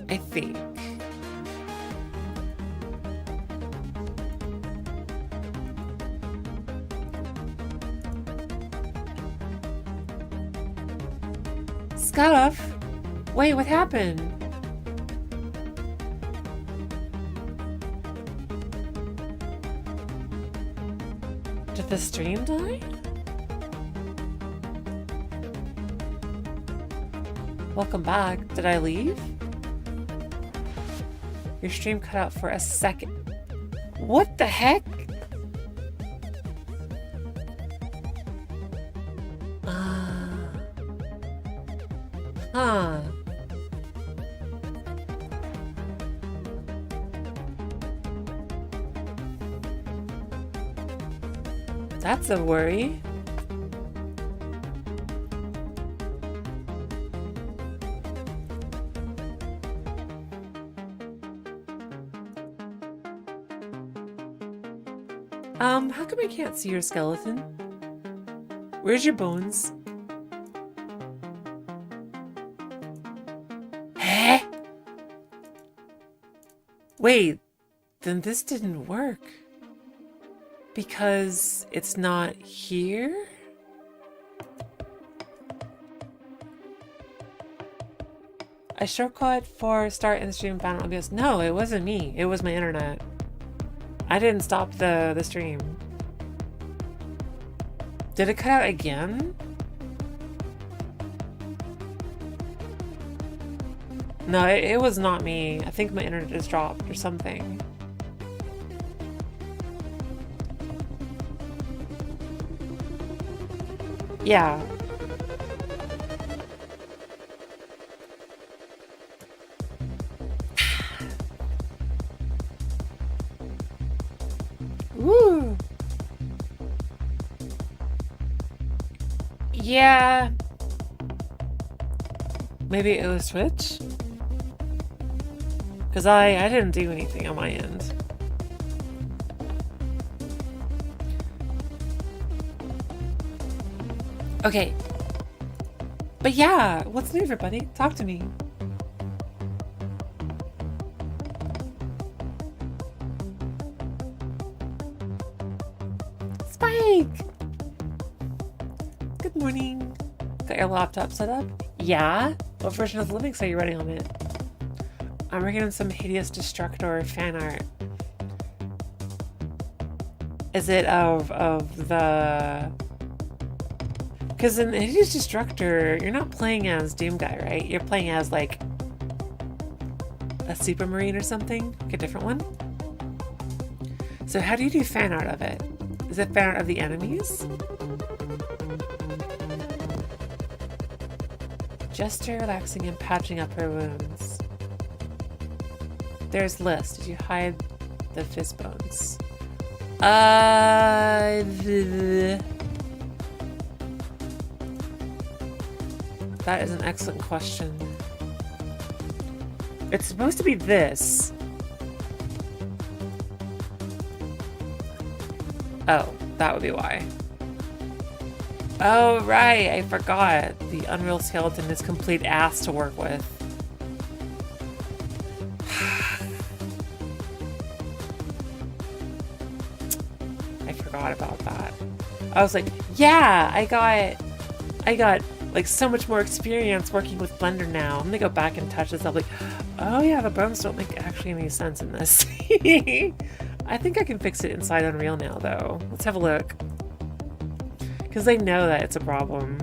I think. Scuff? Wait, what happened? Did the stream die? Welcome back. Did I leave? Your stream cut out for a second. What the heck? Huh. That's a worry. How come I can't see your skeleton? Where's your bones? Huh? Wait, then this didn't work. Because it's not here? I shortcut for start in the stream found obvious. No, it wasn't me. It was my internet. I didn't stop the stream. Did it cut out again? No, it was not me. I think my internet just dropped or something. Yeah. Woo. Yeah. Maybe it was Twitch? Because I didn't do anything on my end. Okay. But yeah, what's new, everybody? Talk to me. Spike! Good morning. Got your laptop set up? Yeah? What version of Linux are you running on it? I'm working on some Hideous Destructor fan art. Is it of the... Because in Hideous Destructor, you're not playing as Doom Guy, right? You're playing as, like, a Supermarine or something? Like a different one? So how do you do fan art of it? Is it fan art of the enemies? Gesture relaxing and patching up her wounds. There's list. Did you hide the fist bones? That is an excellent question. It's supposed to be this. Oh, that would be why. Oh, right. I forgot. The Unreal Skeleton is complete ass to work with. I forgot about that. I was like, yeah, I got like so much more experience working with Blender now. I'm gonna go back and touch this up like, oh yeah, the bones don't make actually any sense in this. I think I can fix it inside Unreal now though. Let's have a look. Because they know that it's a problem.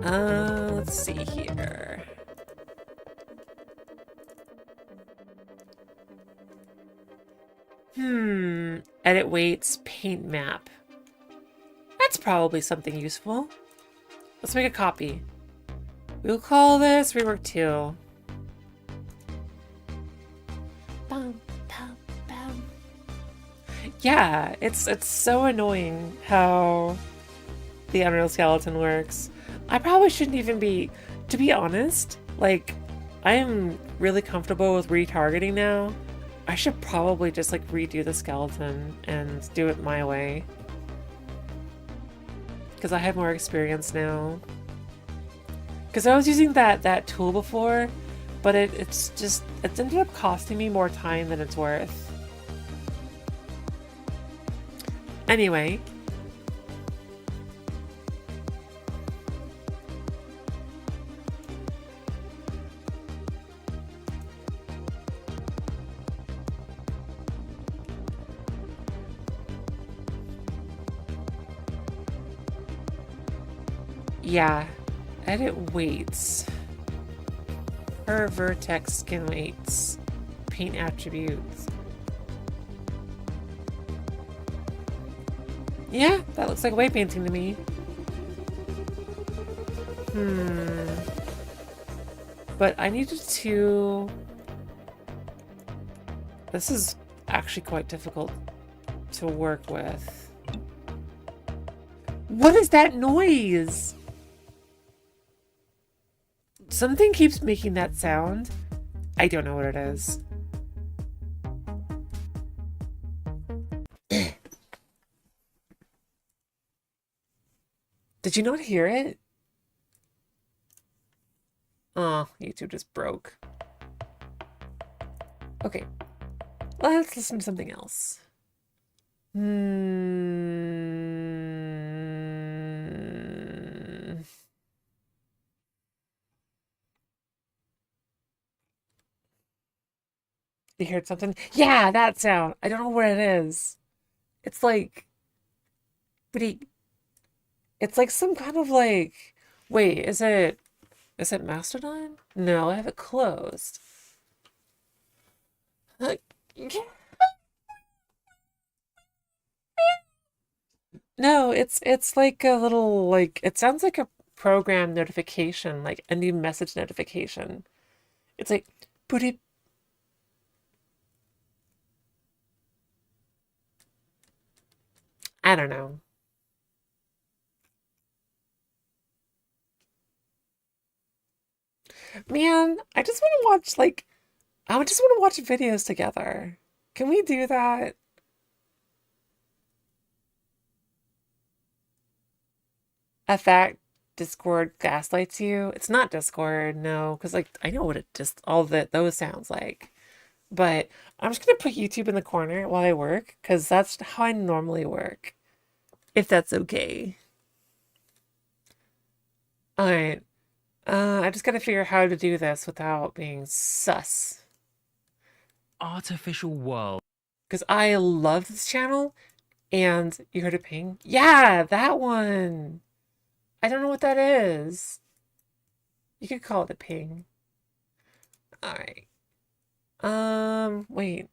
Let's see here. Edit weights, paint map. That's probably something useful. Let's make a copy. We'll call this rework 2. Bum, bum, bum. Yeah, it's so annoying how the Unreal Skeleton works. I probably shouldn't even be, to be honest, like, I am really comfortable with retargeting now. I should probably just like redo the skeleton and do it my way. Because I have more experience now. Because I was using that tool before, but it's ended up costing me more time than it's worth. Anyway. Yeah, edit weights. Per vertex skin weights. Paint attributes. Yeah, that looks like weight painting to me. But I needed to... This is actually quite difficult to work with. What is that noise? Something keeps making that sound. I don't know what it is. Did you not hear it? Oh, YouTube just broke. Okay. Let's listen to something else. You heard something? Yeah, that sound. I don't know where it is. It's like... It's like some kind of like... Wait, is it Mastodon? No, I have it closed. No, it's like a little, like, it sounds like a program notification, like a new message notification. It's like, put it. I don't know. Man, I just want to watch, like, I just want to watch videos together. Can we do that? A fact Discord gaslights you? It's not Discord, no, because, like, I know what it just, all that those sounds like. But I'm just gonna put YouTube in the corner while I work, because that's how I normally work. If that's okay. Alright. I just gotta figure out how to do this without being sus. Artificial world. Because I love this channel, and you heard a ping? Yeah, that one! I don't know what that is. You could call it a ping. Alright. Wait.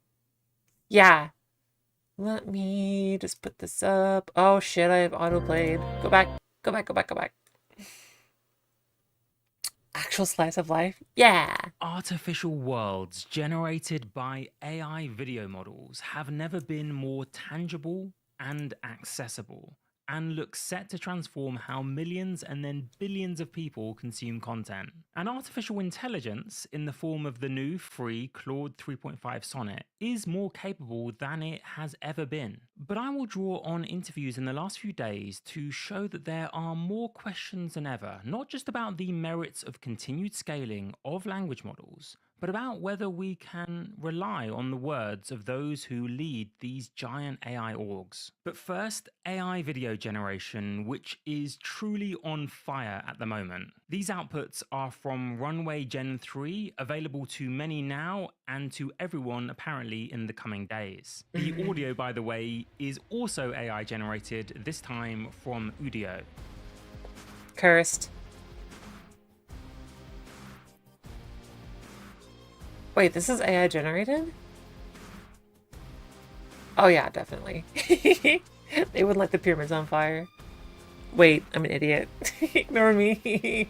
Yeah. Let me just put this up. Oh shit, I have autoplayed. Go back, go back, go back, go back. Actual slice of life? Yeah. Artificial worlds generated by AI video models have never been more tangible and accessible, and look set to transform how millions and then billions of people consume content. And artificial intelligence, in the form of the new free Claude 3.5 Sonnet, is more capable than it has ever been. But I will draw on interviews in the last few days to show that there are more questions than ever, not just about the merits of continued scaling of language models, but about whether we can rely on the words of those who lead these giant AI orgs. But first, AI video generation, which is truly on fire at the moment. These outputs are from Runway Gen 3, available to many now and to everyone apparently in the coming days. The audio, by the way, is also AI generated, this time from Udio. Cursed. Wait, this is AI generated? Oh yeah, definitely. They wouldn't light the pyramids on fire. Wait, I'm an idiot. Ignore me.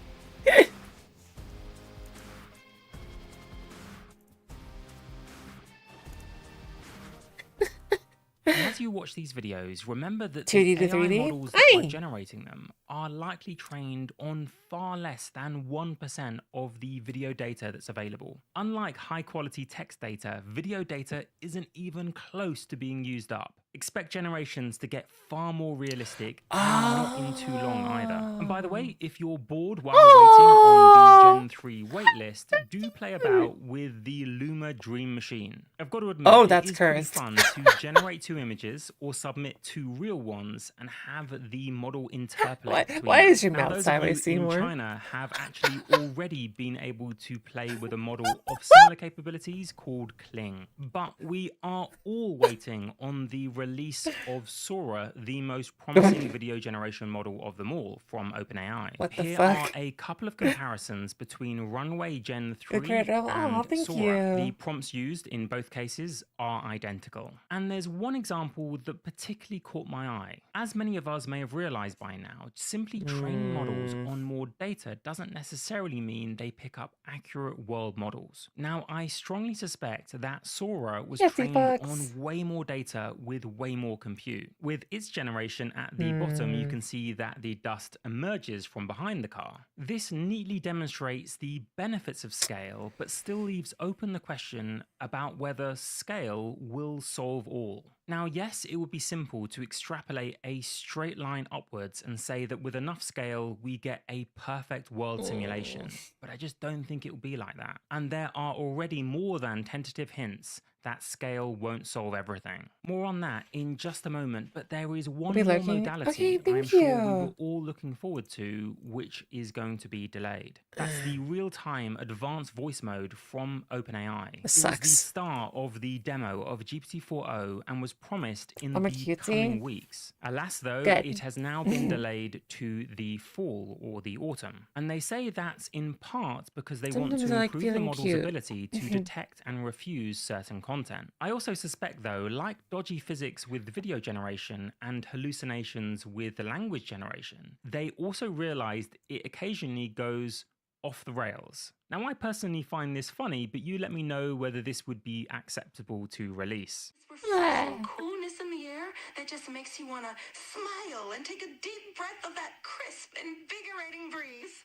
As you watch these videos, remember that 2D the to AI 3D? models that are generating them are likely trained on far less than 1% of the video data that's available. Unlike high quality text data, video data isn't even close to being used up. Expect generations to get far more realistic and not in too long either. And by the way, if you're bored while waiting on the Gen 3 waitlist, do play about with the Luma Dream Machine. I've got to admit, it is pretty fun to generate 2 images or submit 2 real ones and have the model interpolate. Why is your now, mouth sideways, in Seymour? China have actually already been able to play with a model of similar capabilities called Kling. But we are all waiting on the release of Sora, the most promising video generation model of them all from OpenAI. What the Here fuck? are a couple of comparisons between Runway Gen 3 Incredible. and Thank Sora. you. The prompts used in both cases are identical. And there's one example that particularly caught my eye. As many of us may have realized by now, simply training models on more data doesn't necessarily mean they pick up accurate world models. Now, I strongly suspect that Sora was trained on way more data with way more compute. With its generation at the bottom, you can see that the dust emerges from behind the car. This neatly demonstrates the benefits of scale, but still leaves open the question about whether scale will solve all. Now, yes, it would be simple to extrapolate a straight line upwards and say that with enough scale, we get a perfect world simulation. But I just don't think it will be like that. And there are already more than tentative hints that scale won't solve everything. More on that in just a moment, but there is one more modality I'm sure we were all looking forward to, which is going to be delayed. That's the real-time advanced voice mode from OpenAI. It was the star of the demo of GPT-4o and was promised in the coming weeks. Alas though, it has now been delayed to the fall or the autumn. And they say that's in part because they want to improve the model's ability to detect and refuse certain content. I also suspect though, like dodgy physics with video generation and hallucinations with the language generation, they also realized it occasionally goes off the rails. Now, I personally find this funny, but you let me know whether this would be acceptable to release. Refreshing coolness in the air that just makes you want to smile and take a deep breath of that crisp, invigorating breeze.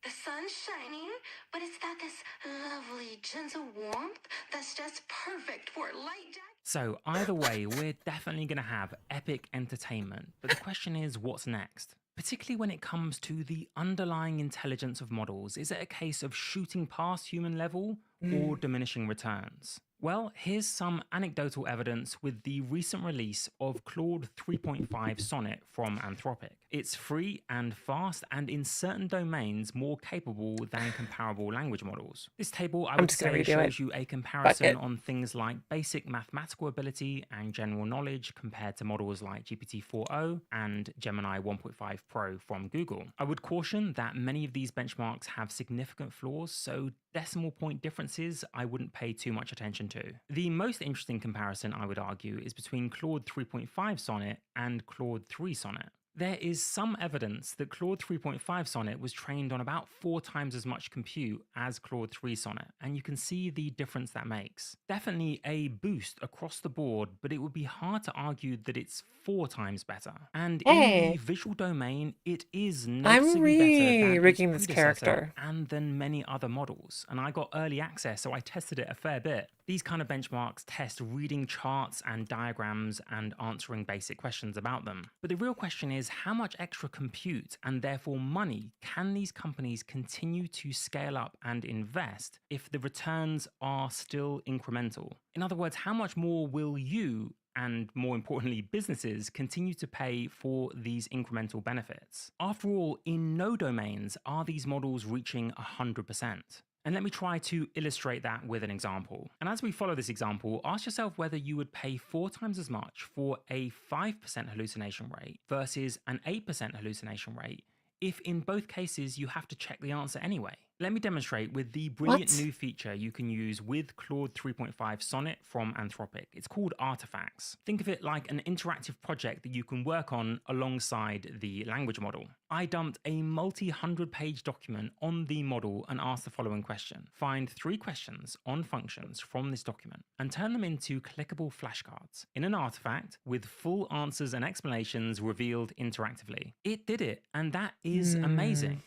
The sun's shining, but it's got this lovely, gentle warmth that's just perfect for light jacket. So either way, we're definitely going to have epic entertainment, but the question is, what's next? Particularly when it comes to the underlying intelligence of models, is it a case of shooting past human level or diminishing returns? Well, here's some anecdotal evidence with the recent release of Claude 3.5 Sonnet from Anthropic. It's free and fast and in certain domains more capable than comparable language models. This table, I would say, shows you a comparison on things like basic mathematical ability and general knowledge compared to models like GPT-4o and Gemini 1.5 Pro from Google. I would caution that many of these benchmarks have significant flaws, so decimal point differences I wouldn't pay too much attention to. The most interesting comparison, I would argue, is between Claude 3.5 Sonnet and Claude 3 Sonnet. There is some evidence that Claude 3.5 Sonnet was trained on about 4 times as much compute as Claude 3 Sonnet, and you can see the difference that makes. Definitely a boost across the board, but it would be hard to argue that it's 4 times better. And in the visual domain, it is noticeably better than its predecessor and than many other models. And I got early access, so I tested it a fair bit. These kind of benchmarks test reading charts and diagrams and answering basic questions about them. But the real question is, how much extra compute and therefore money can these companies continue to scale up and invest if the returns are still incremental? In other words, how much more will you, and more importantly businesses, continue to pay for these incremental benefits? After all, in no domains are these models reaching 100%. And let me try to illustrate that with an example. And as we follow this example, ask yourself whether you would pay 4 times as much for a 5% hallucination rate versus an 8% hallucination rate if in both cases you have to check the answer anyway. Let me demonstrate with the brilliant What? new feature you can use with Claude 3.5 Sonnet from Anthropic. It's called Artifacts. Think of it like an interactive project that you can work on alongside the language model. I dumped a multi-100-page document on the model and asked the following question. Find 3 questions on functions from this document and turn them into clickable flashcards in an artifact with full answers and explanations revealed interactively. It did it, and that is amazing.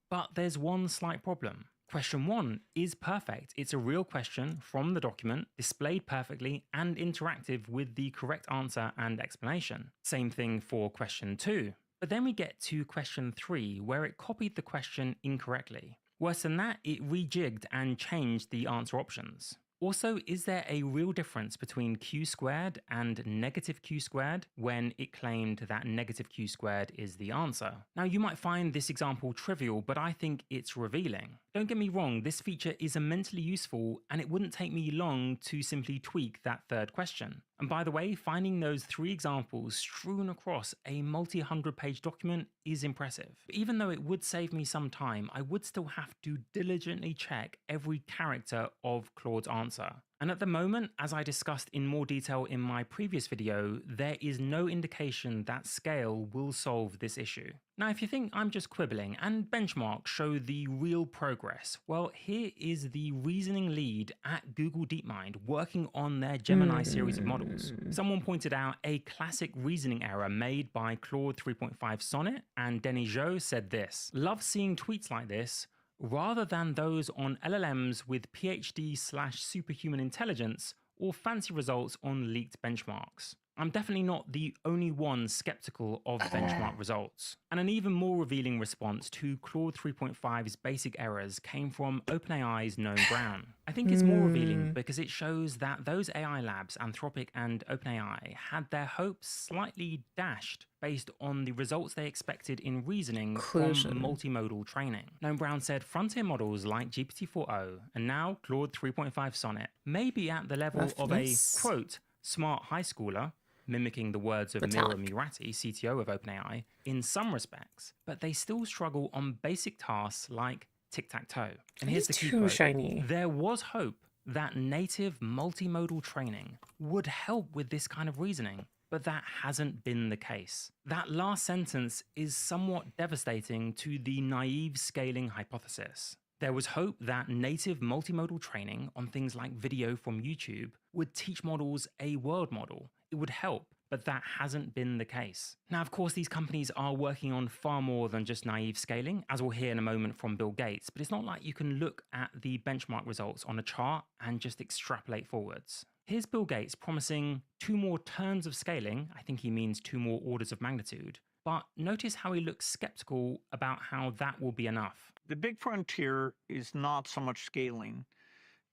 But there's one slight problem. Question 1 is perfect. It's a real question from the document, displayed perfectly and interactive with the correct answer and explanation. Same thing for question 2. But then we get to question 3, where it copied the question incorrectly. Worse than that, it rejigged and changed the answer options. Also, is there a real difference between q squared and negative q squared when it claimed that negative q squared is the answer? Now, you might find this example trivial, but I think it's revealing. Don't get me wrong, this feature is immensely useful, and it wouldn't take me long to simply tweak that third question. And by the way, finding those 3 examples strewn across a multi-100-page document is impressive. But even though it would save me some time, I would still have to diligently check every character of Claude's answer. And at the moment, as I discussed in more detail in my previous video, there is no indication that scale will solve this issue. Now, if you think I'm just quibbling and benchmarks show the real progress, well, here is the reasoning lead at Google DeepMind working on their Gemini series of models. Someone pointed out a classic reasoning error made by Claude 3.5 Sonnet, and Denny Zhou said this: "Love seeing tweets like this. Rather than those on LLMs with PhD/superhuman intelligence or fancy results on leaked benchmarks." I'm definitely not the only one skeptical of benchmark results. And an even more revealing response to Claude 3.5's basic errors came from OpenAI's Noam Brown. I think it's more revealing because it shows that those AI labs, Anthropic and OpenAI, had their hopes slightly dashed based on the results they expected in reasoning from multimodal training. Noam Brown said frontier models like GPT-4o and now Claude 3.5 Sonnet may be at the level of a, quote, smart high schooler, mimicking the words of Mira Murati, CTO of OpenAI, in some respects, but they still struggle on basic tasks like tic-tac-toe. And here's the key quote: shiny. "There was hope that native multimodal training would help with this kind of reasoning, but that hasn't been the case." That last sentence is somewhat devastating to the naive scaling hypothesis. There was hope that native multimodal training on things like video from YouTube would teach models a world model. It would help, but that hasn't been the case. Now, of course, these companies are working on far more than just naive scaling, as we'll hear in a moment from Bill Gates, but it's not like you can look at the benchmark results on a chart and just extrapolate forwards. Here's Bill Gates promising 2 more turns of scaling. I think he means 2 more orders of magnitude. But notice how he looks skeptical about how that will be enough. The big frontier is not so much scaling.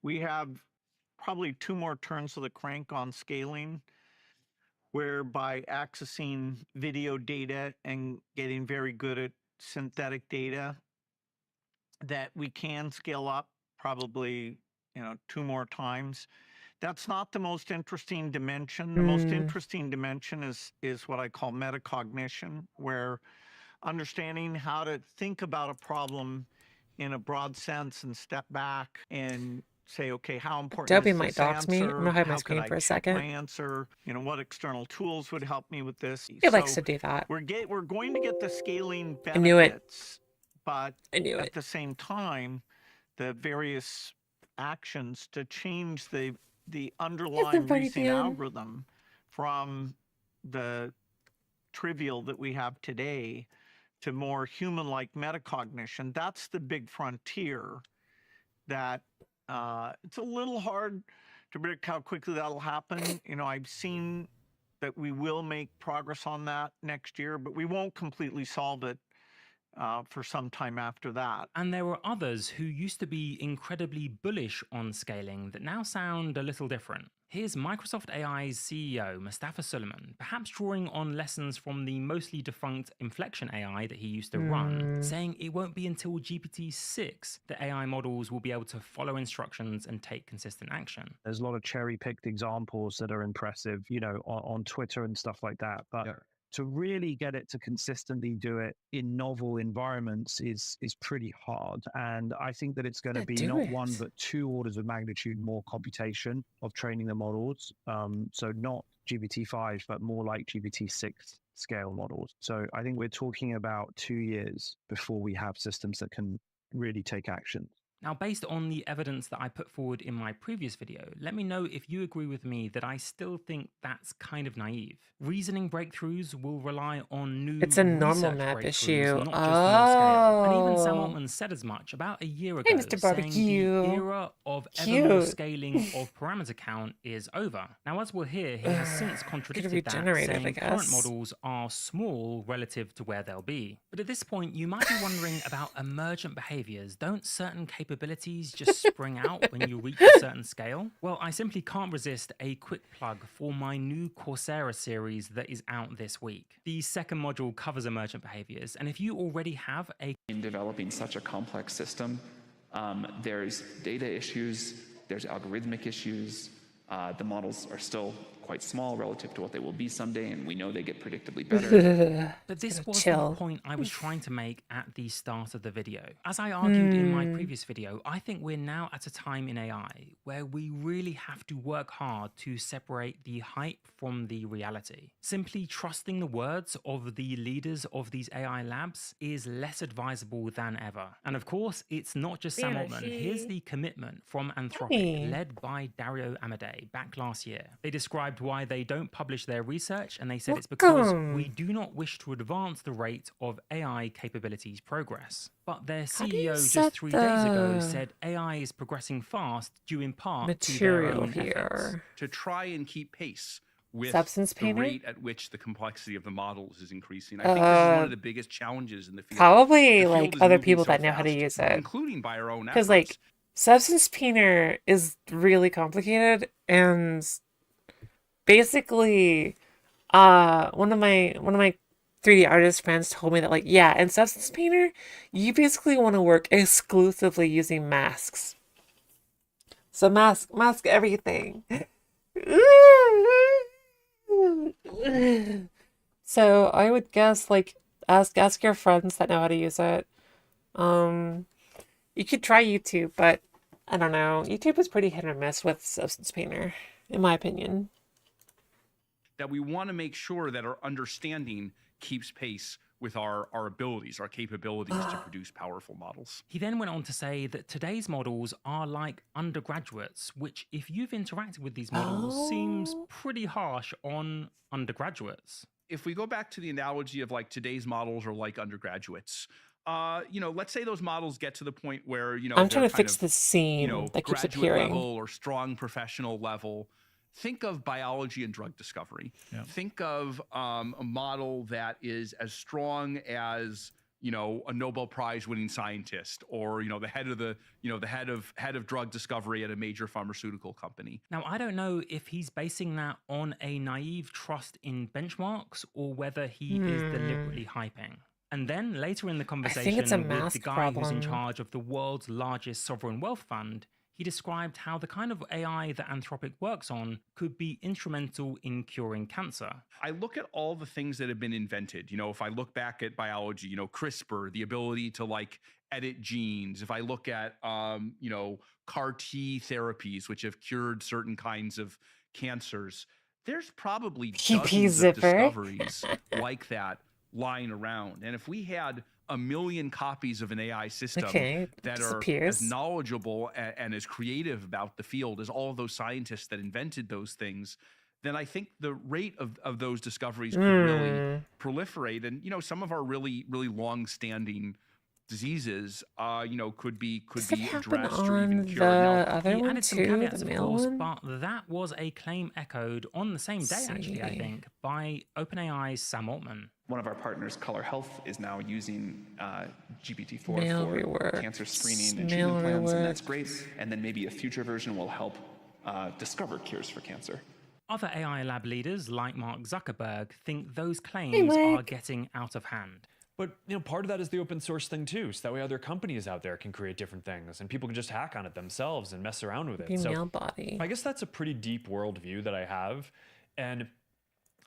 We have probably 2 more turns of the crank on scaling, whereby accessing video data and getting very good at synthetic data, that we can scale up probably 2 more times. That's not the most interesting dimension. The most interesting dimension is what I call metacognition, where understanding how to think about a problem in a broad sense and step back and say, okay, how important Adobe is might this dox me. I'm answer? gonna hide my How could screen I for a check second. my answer? What external tools would help me with this? It likes to do that. We're going to get the scaling I knew it. benefits, but I knew at it. the same time, the various actions to change the underlying reasoning algorithm from the trivial that we have today to more human-like metacognition, that's the big frontier that it's a little hard to predict how quickly that'll happen. I've seen that we will make progress on that next year, but we won't completely solve it for some time after that. And there were others who used to be incredibly bullish on scaling that now sound a little different. Here's Microsoft AI's CEO, Mustafa Suleyman, perhaps drawing on lessons from the mostly defunct Inflection AI that he used to run, saying it won't be until GPT-6 that AI models will be able to follow instructions and take consistent action. There's a lot of cherry-picked examples that are impressive, on Twitter and stuff like that. But to really get it to consistently do it in novel environments is pretty hard. And I think that it's going to Yeah, be do not one, it. but 2 orders of magnitude more computation of training the models. So not GPT-5, but more like GPT-6 scale models. So I think we're talking about 2 years before we have systems that can really take action. Now, based on the evidence that I put forward in my previous video, let me know if you agree with me that I still think that's kind of naive. Reasoning breakthroughs will rely on new It's a normal research map breakthroughs, issue. not just more scale. And even Sam Oh. Altman said as much about a year Hey, ago, Mr. saying the Barbecue. era of ever more Cute. scaling of parameter count is over. Now, as we'll hear, he has since contradicted that, regenerate it, I saying current guess. models are small relative to where they'll be. But at this point, you might be wondering about emergent behaviors. Don't certain capabilities just spring out when you reach a certain scale? Well, I simply can't resist a quick plug for my new Coursera series that is out this week. The second module covers emergent behaviors, and if you already have a In developing such a complex system, there's data issues, there's algorithmic issues. The models are still quite small relative to what they will be someday, and we know they get predictably better. But this was chill. the point I was trying to make at the start of the video. As I argued in my previous video, I think we're now at a time in AI where we really have to work hard to separate the hype from the reality. Simply trusting the words of the leaders of these AI labs is less advisable than ever. And of course, it's not just Sam Altman. Here's the commitment from Anthropic, led by Dario Amodei, back last year. They described why they don't publish their research, and they said it's because we do not wish to advance the rate of AI capabilities progress. But their CEO just 3 days ago said AI is progressing fast due in part to their Material own efforts. here. To try and keep pace with Substance the painter? rate at which the complexity of the models is increasing. I think this is one of the biggest challenges in the field. Probably The like field is other moving people so that know how to fast, use it. including by our own efforts. Because like substance painter is really complicated, and basically one of my 3D artist friends told me that like, yeah, in substance painter you basically want to work exclusively using masks. So mask everything. So I would guess like ask your friends that know how to use it. You could try YouTube, but I don't know. YouTube is pretty hit or miss with substance painter, in my opinion. that we want to make sure that our understanding keeps pace with our abilities, our capabilities to produce powerful models. He then went on to say that today's models are like undergraduates, which, if you've interacted with these models, seems pretty harsh on undergraduates. If we go back to the analogy of like today's models are like undergraduates, let's say those models get to the point where, I'm trying to they're fix kind this scene of, that keeps graduate appearing. level or strong professional level. Think of biology and drug discovery. Yeah. Think of a model that is as strong as a Nobel Prize winning scientist, or the head of head of drug discovery at a major pharmaceutical company. Now, I don't know if he's basing that on a naive trust in benchmarks or whether he is deliberately hyping. And then later in the conversation it's a with the mask guy who's in problem. charge of the world's largest sovereign wealth fund, he described how the kind of AI that Anthropic works on could be instrumental in curing cancer. I look at all the things that have been invented. If I look back at biology, CRISPR, the ability to like edit genes. If I look at, CAR T therapies, which have cured certain kinds of cancers, there's probably dozens of discoveries like that lying around. And if we had 1 million copies of an AI system that are as knowledgeable and as creative about the field as all of those scientists that invented those things, then I think the rate of those discoveries could really proliferate. And, some of our really, really long-standing diseases, could be addressed or even cured. Now, other he one added some too, caveats, the of male course, one? but that was a claim echoed on the same day, actually, I think, by OpenAI's Sam Altman. One of our partners, Color Health, is now using GPT-4 Male for rework. cancer screening and Male treatment plans, and rework. that's great. And then maybe a future version will help discover cures for cancer. Other AI lab leaders, like Mark Zuckerberg, think those claims are getting out of hand. But part of that is the open source thing too, so that way other companies out there can create different things, and people can just hack on it themselves and mess around with it. Female body. I guess that's a pretty deep worldview that I have, and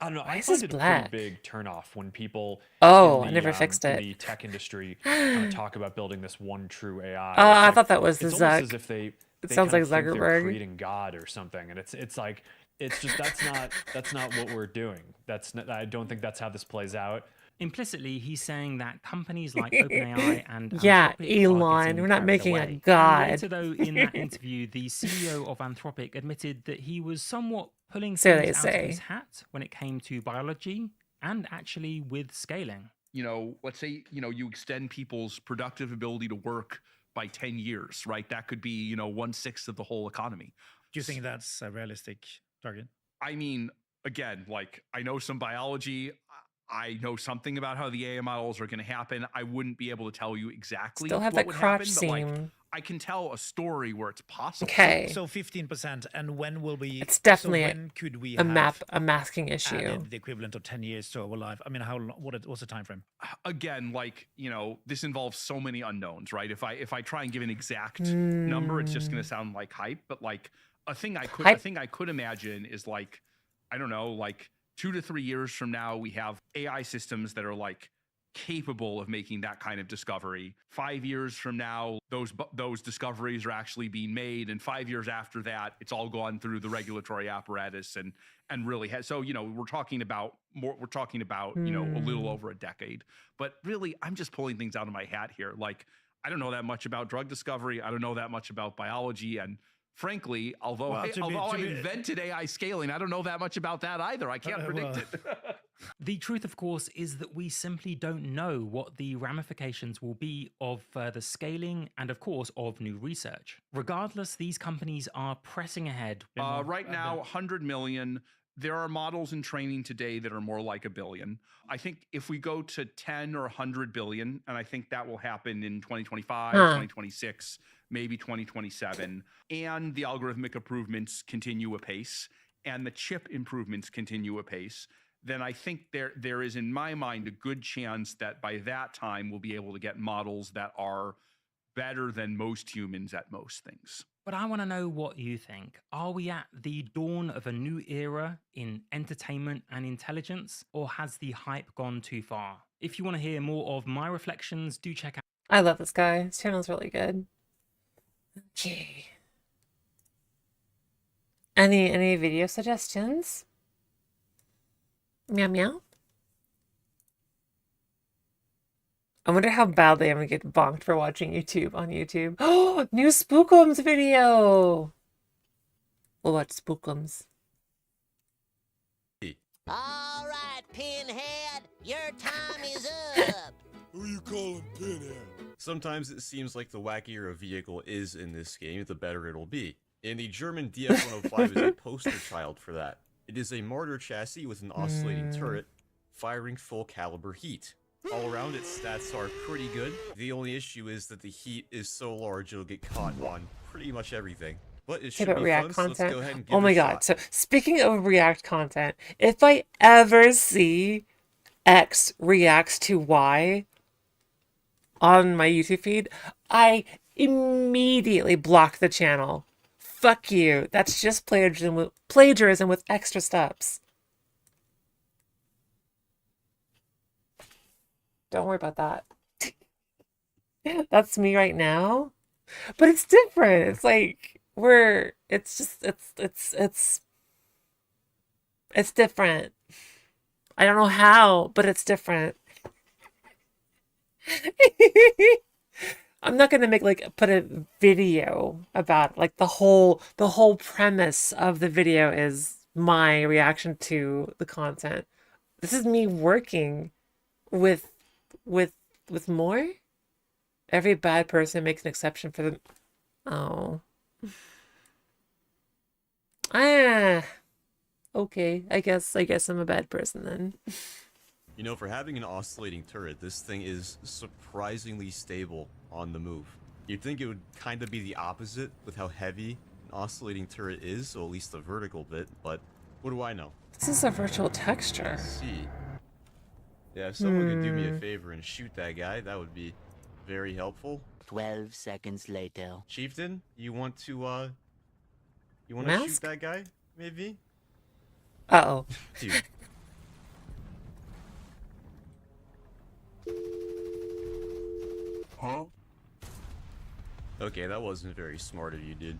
I don't know. Why I is find this it a black? pretty big turnoff when people Oh, in I the, never fixed in it. the tech industry kind of talk about building this one true AI. Oh, It's I like, thought that was the it's almost Zuck. as if It they sounds kind like of think they're Zuckerberg. creating God or something, and it's like it's just that's not what we're doing. That's not, I don't think that's how this plays out. Implicitly, he's saying that companies like OpenAI and Yeah, Anthropic are Elon, getting we're not carried making a away. And god. later, though, in that interview, the CEO of Anthropic admitted that he was somewhat pulling So things they out of say. his hat when it came to biology and actually with scaling. You know, let's say, you know, you extend people's productive ability to work by 10 years, right? That could be, you know, 1/6 of the whole economy. Do you think that's a realistic target? I mean, again, like I know some biology. I know something about how the AI models are going to happen. I wouldn't be able to tell you exactly Still have what that would crotch happen, but like seam. I can tell a story where it's possible. Okay. So 15%, and when will we? It's definitely so when could we a have a masking issue. added the equivalent of 10 years to our life? I mean, how long? What's the time frame? Again, like, you know, this involves so many unknowns, right? If I try and give an exact number, it's just going to sound like hype. But like a thing I could imagine is like, I don't know, like 2 to 3 years from now, we have AI systems that are like capable of making that kind of discovery. 5 years from now, those discoveries are actually being made, and 5 years after that, it's all gone through the regulatory apparatus and really has. So, you know, we're talking about you know, a little over a decade. But really, I'm just pulling things out of my hat here. Like, I don't know that much about drug discovery. I don't know that much about biology, and frankly, although I invented AI scaling, I don't know that much about that either. I can't predict it. The truth, of course, is that we simply don't know what the ramifications will be of further scaling and, of course, of new research. Regardless, these companies are pressing ahead. Right now, 100 million. There are models in training today that are more like 1 billion. I think if we go to 10 or 100 billion, and I think that will happen in 2025, 2026, maybe 2027, and the algorithmic improvements continue apace, and the chip improvements continue apace, then I think there is, in my mind, a good chance that by that time we'll be able to get models that are better than most humans at most things. But I want to know what you think. Are we at the dawn of a new era in entertainment and intelligence, or has the hype gone too far? If you want to hear more of my reflections, do check out. I love this guy. His channel's really good. Okay. Any video suggestions? Meow meow. I wonder how badly I'm gonna get bonked for watching YouTube on YouTube. Oh, new Spookums video. We'll watch Spookums. All right, Pinhead, your time is up. Who you calling Pinhead? Sometimes it seems like the wackier a vehicle is in this game, the better it'll be. And the German DF-105 is a poster child for that. It is a mortar chassis with an oscillating turret, firing full caliber heat. All around, its stats are pretty good. The only issue is that the heat is so large it'll get caught on pretty much everything. But it should be React fun, so let's content. go ahead and give Oh it my a god. shot. So speaking of React content, if I ever see X reacts to Y on my YouTube feed, I immediately block the channel. Fuck you. That's just plagiarism with extra steps. Don't worry about that. That's me right now. But it's different. It's like it's different. I don't know how, but it's different. I'm not gonna put a video about it. Like the whole premise of the video is my reaction to the content. This is me working with more. Every bad person makes an exception for them. Oh. Okay. I guess I'm a bad person then. You know, for having an oscillating turret, this thing is surprisingly stable on the move. You'd think it would kind of be the opposite with how heavy an oscillating turret is, so at least the vertical bit, but what do I know? This is a virtual texture. Let's see. Yeah, if someone could do me a favor and shoot that guy, that would be very helpful. 12 seconds later. Chieftain, you want to shoot Mask? that guy, maybe? Uh-oh. Dude, Huh? Okay, that wasn't very smart of you, dude.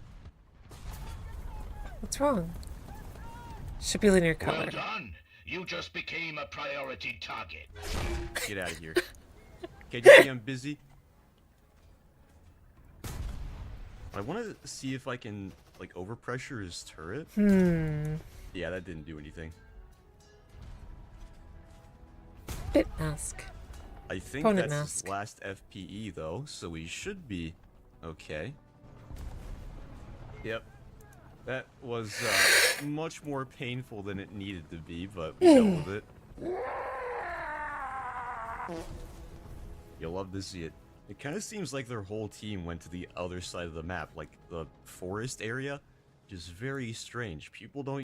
What's wrong? Should be linear color. Well done. You just became a priority target. Get out of here. Okay, do you think I'm busy? I want to see if I can, like, overpressure his turret. Yeah, that didn't do anything. Bit mask. I think Opponent that's his mask. last FPE, though, so we should be okay. Yep. That was much more painful than it needed to be, but we dealt with it. You'll love to see it. It kind of seems like their whole team went to the other side of the map, like the forest area. Which is very strange. People don't